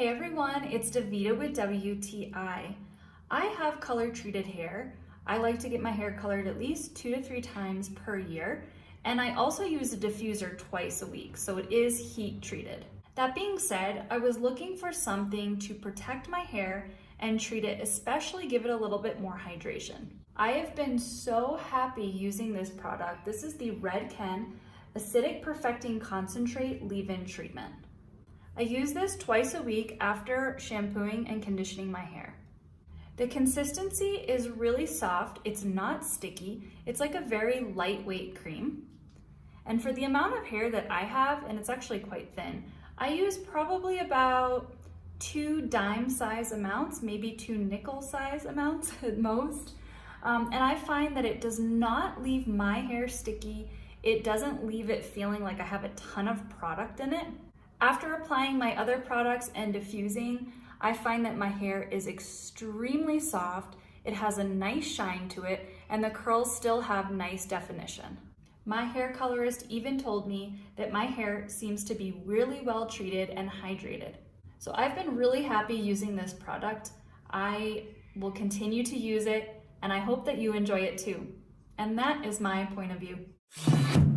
Hey everyone, it's Davida with WTI. I have color treated hair. I like to get my hair colored at least 2 to 3 times per year, and I also use a diffuser twice a week, so it is heat treated. That being said, I was looking for something to protect my hair and treat it, especially give it a little bit more hydration. I have been so happy using this product. This is the Redken Acidic Perfecting Concentrate Leave-In Treatment. I use this twice a week after shampooing and conditioning my hair. The consistency is really soft, it's not sticky, it's like a very lightweight cream. And for the amount of hair that I have, and it's actually quite thin, I use probably about 2 dime size amounts, maybe 2 nickel size amounts at most. And I find that it does not leave my hair sticky. It doesn't leave it feeling like I have a ton of product in it. After applying my other products and diffusing, I find that my hair is extremely soft, it has a nice shine to it, and the curls still have nice definition. My hair colorist even told me that my hair seems to be really well treated and hydrated. So I've been really happy using this product. I will continue to use it, and I hope that you enjoy it too. And that is my point of view.